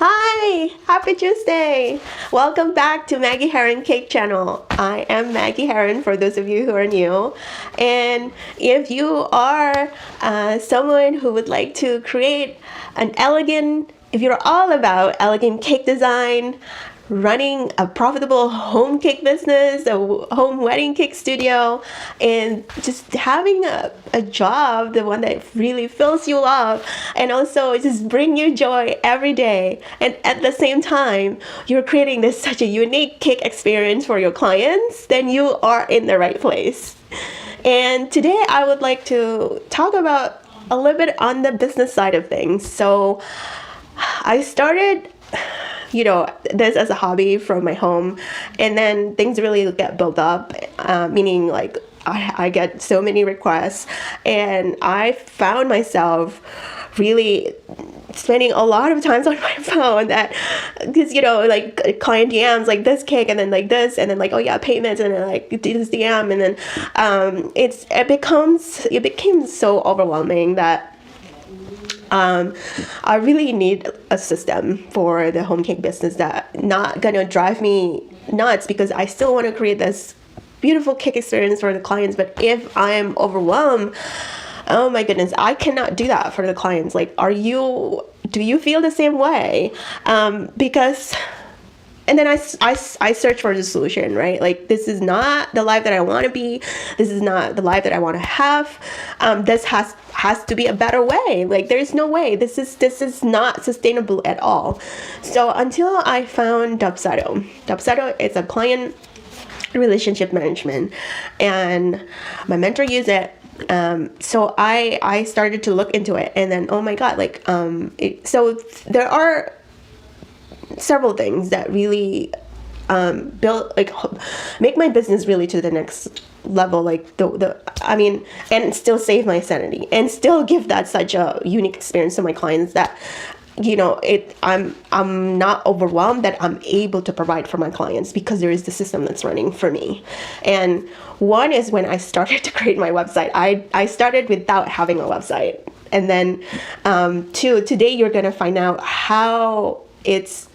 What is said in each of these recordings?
Hi, happy Tuesday. Welcome back to Maggie Herron Cake Channel. I am Maggie Herron for those of you who are new. And if you are someone who would like to create if you're all about elegant cake design, running a profitable home cake business, a home wedding cake studio, and just having a job, the one that really fills you up and also just bring you joy every day. And at the same time, you're creating this such a unique cake experience for your clients, then you are in the right place. And today I would like to talk about a little bit on the business side of things. So I started this as a hobby from my home, and then things really get built up, meaning like I get so many requests, and I found myself really spending a lot of times on my phone that because like client DMs like this cake and then like this and then like, oh yeah, payments and then like this DM and then it became so overwhelming that I really need a system for the home cake business that not gonna drive me nuts, because I still want to create this beautiful cake experience for the clients. But if I am overwhelmed, oh my goodness, I cannot do that for the clients. Like, do you feel the same way? Because and then I search for the solution, right? Like, this is not the life that I want to be. This is not the life that I want to have. This has to be a better way. Like, there's no way. This is not sustainable at all. So until I found Dubsado. Dubsado is a client relationship management, and my mentor used it. So I started to look into it, and then, oh my God, like, so there are several things that really make my business really to the next level, like and still save my sanity and still give that such a unique experience to my clients that I'm not overwhelmed, that I'm able to provide for my clients because there is the system that's running for me. And one is when I started to create my website. I started without having a website, and then today you're gonna find out how it's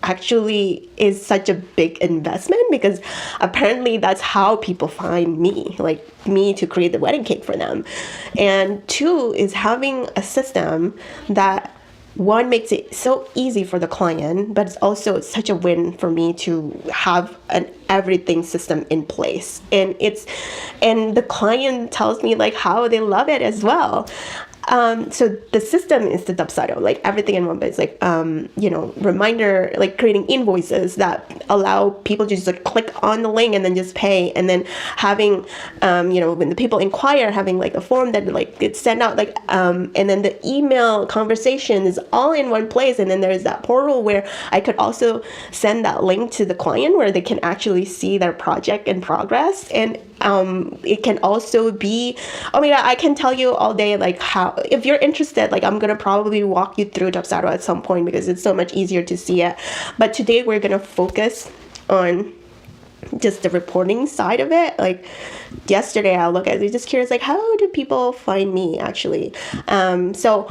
actually is such a big investment, because apparently that's how people find me to create the wedding cake for them. And two is having a system that, one, makes it so easy for the client, but it's also such a win for me to have an everything system in place. And the client tells me like how they love it as well. So the system is the Dubsado, like everything in one place, like, reminder, like creating invoices that allow people to just like click on the link and then just pay. And then having, when the people inquire, having like a form that like gets sent out, like, and then the email conversation is all in one place. And then there's that portal where I could also send that link to the client where they can actually see their project in progress. And it can also be, oh my God, I can tell you all day, like how, if you're interested, like I'm going to probably walk you through Dubsado at some point because it's so much easier to see it. But today we're going to focus on just the reporting side of it. Like yesterday I look at it, just curious, like how do people find me actually? So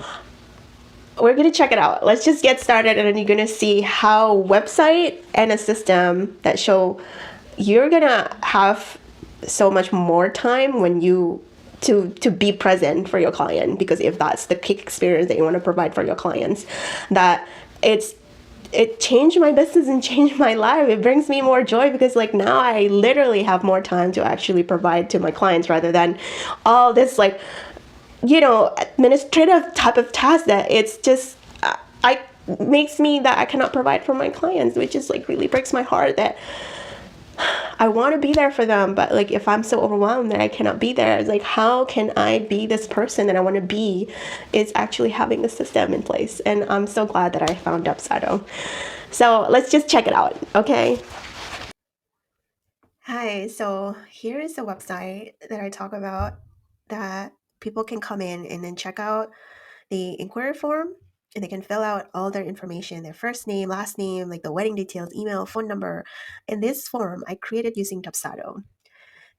we're going to check it out. Let's just get started, and then you're going to see how website and a system that show you're going to have so much more time when you to be present for your client, because if that's the cake experience that you want to provide for your clients, that it changed my business and changed my life. It brings me more joy because like now I literally have more time to actually provide to my clients rather than all this like administrative type of task that it's just I makes me that I cannot provide for my clients, which is like really breaks my heart that I want to be there for them, but like if I'm so overwhelmed that I cannot be there, it's like how can I be this person that I want to be? Is actually having the system in place, and I'm so glad that I found Dubsado. So let's just check it out, okay? Hi, so here is the website that I talk about that people can come in and then check out the inquiry form, and they can fill out all their information, their first name, last name, like the wedding details, email, phone number. And this form I created using Dubsado.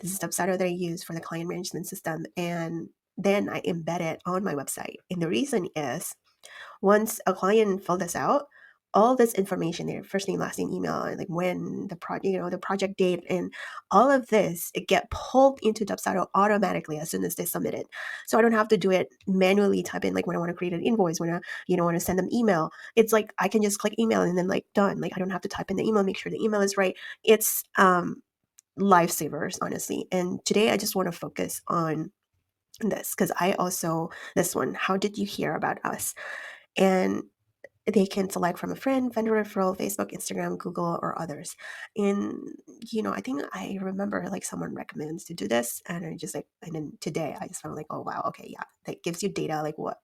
This is Dubsado that I use for the client management system, and then I embed it on my website. And the reason is, once a client fills this out, all this information there, first name, last name, email, and like when the project, the project date, and all of this, it get pulled into Dubsado automatically as soon as they submit it. So I don't have to do it manually, type in like when I want to create an invoice, when I want to send them email. It's like I can just click email and then like done. Like I don't have to type in the email, make sure the email is right. It's lifesavers, honestly. And today I just want to focus on this because this one, how did you hear about us? And they can select from a friend, vendor referral, Facebook, Instagram, Google, or others. And, I think I remember like someone recommends to do this. And I just like, and then today I just found like, oh, wow, okay, yeah. That gives you data, like what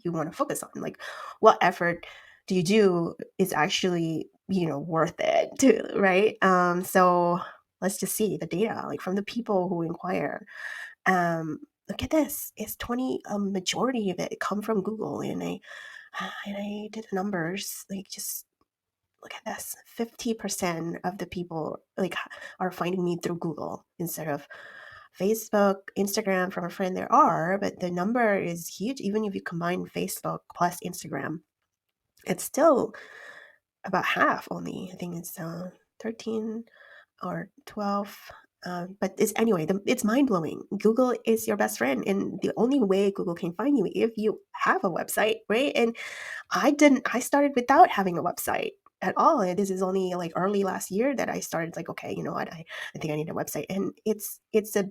you want to focus on, like what effort do you do is actually, worth it too, right? So let's just see the data, like from the people who inquire. Look at this. It's 20, majority of it come from Google. And I did the numbers, like just look at this. 50% of the people like are finding me through Google instead of Facebook, Instagram from a friend. There are, but the number is huge. Even if you combine Facebook plus Instagram, it's still about half only. I think it's 13 or 12. But it's mind-blowing. Google is your best friend, and the only way Google can find you if you have a website, right? And I started without having a website at all. And this is only like early last year that I started like, okay, you know what? I think I need a website. And it's a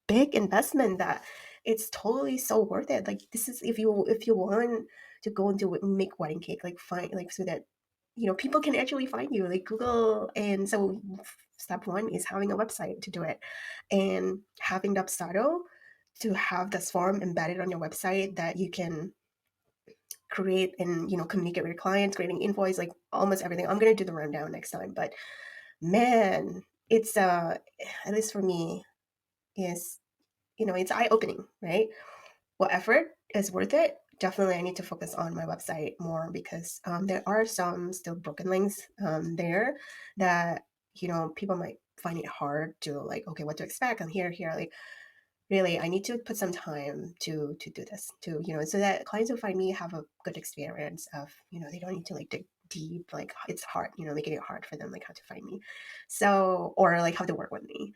big investment that it's totally so worth it. Like this is if you want to go into make wedding cake, like find like so that people can actually find you, like Google. And so step one is having a website to do it, and having Dubsado to have this form embedded on your website that you can create and communicate with your clients, creating invoice, like almost everything. I'm gonna do the rundown next time, but man, it's at least for me is it's eye-opening, right? What effort is worth it? Definitely I need to focus on my website more because there are some still broken links there that people might find it hard to like, okay, what to expect. I'm here like really I need to put some time to do this to so that clients who find me have a good experience of they don't need to like dig deep, like it's hard making it hard for them like how to find me, so or like how to work with me.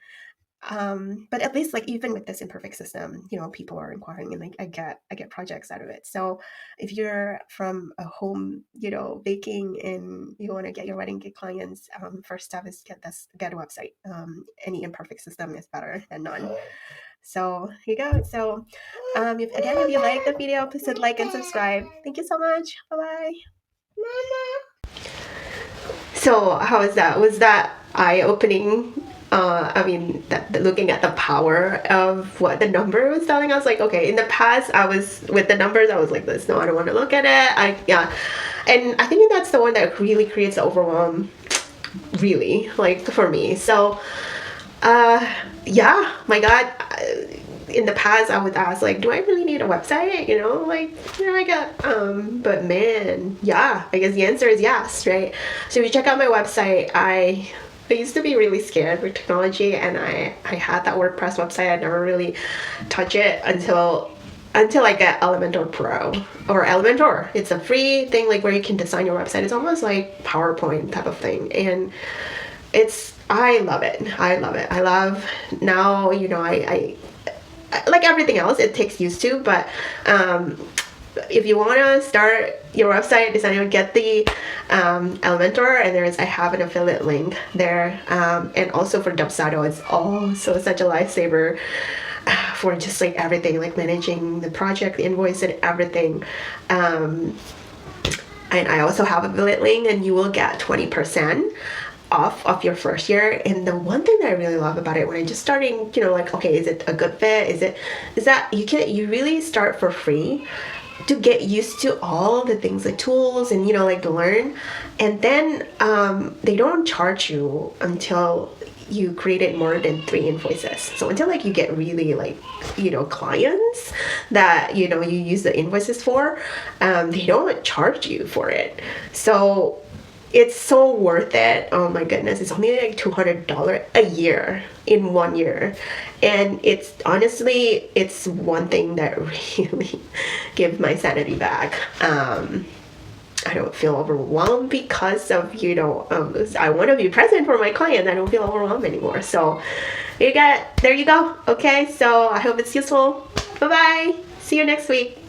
But at least like even with this imperfect system, people are inquiring and like I get projects out of it. So if you're from a home, baking and you want to get your wedding cake clients, first step is get a website. Any imperfect system is better than none. So here you go. So if you like the video, please hit like and subscribe. Thank you so much. Bye bye. So how was that? Was that eye-opening? Looking at the power of what the number was telling us, like, okay, in the past, I was with the numbers, I was like this, no, I don't want to look at it. And I think that's the one that really creates the overwhelm, really, like for me. So, my God. In the past, I would ask, like, do I really need a website? But man, yeah, I guess the answer is yes, right? So if you check out my website, I used to be really scared with technology, and I had that WordPress website. I never really touch it until I get Elementor Pro or Elementor. It's a free thing, like where you can design your website. It's almost like PowerPoint type of thing, and I love it. I love now. I like everything else, it takes used to, but if you want to start your website design, get the Elementor, and I have an affiliate link there, and also for Dubsado, it's also such a lifesaver for just like everything, like managing the project, the invoice, and everything. And I also have affiliate link, and you will get 20% off of your first year. And the one thing that I really love about it when I'm just starting, like, okay, is it a good fit? Is that you really start for free to get used to all the things, like tools and like to learn. And then they don't charge you until you created more than 3 invoices. So until like you get really like clients that you use the invoices for, they don't charge you for it. So it's so worth it. Oh my goodness, it's only like $200 a year in 1 year. And it's honestly, it's one thing that really gives my sanity back. I don't feel overwhelmed because of, I want to be present for my client. I don't feel overwhelmed anymore. So there you go. Okay, so I hope it's useful. Bye bye. See you next week.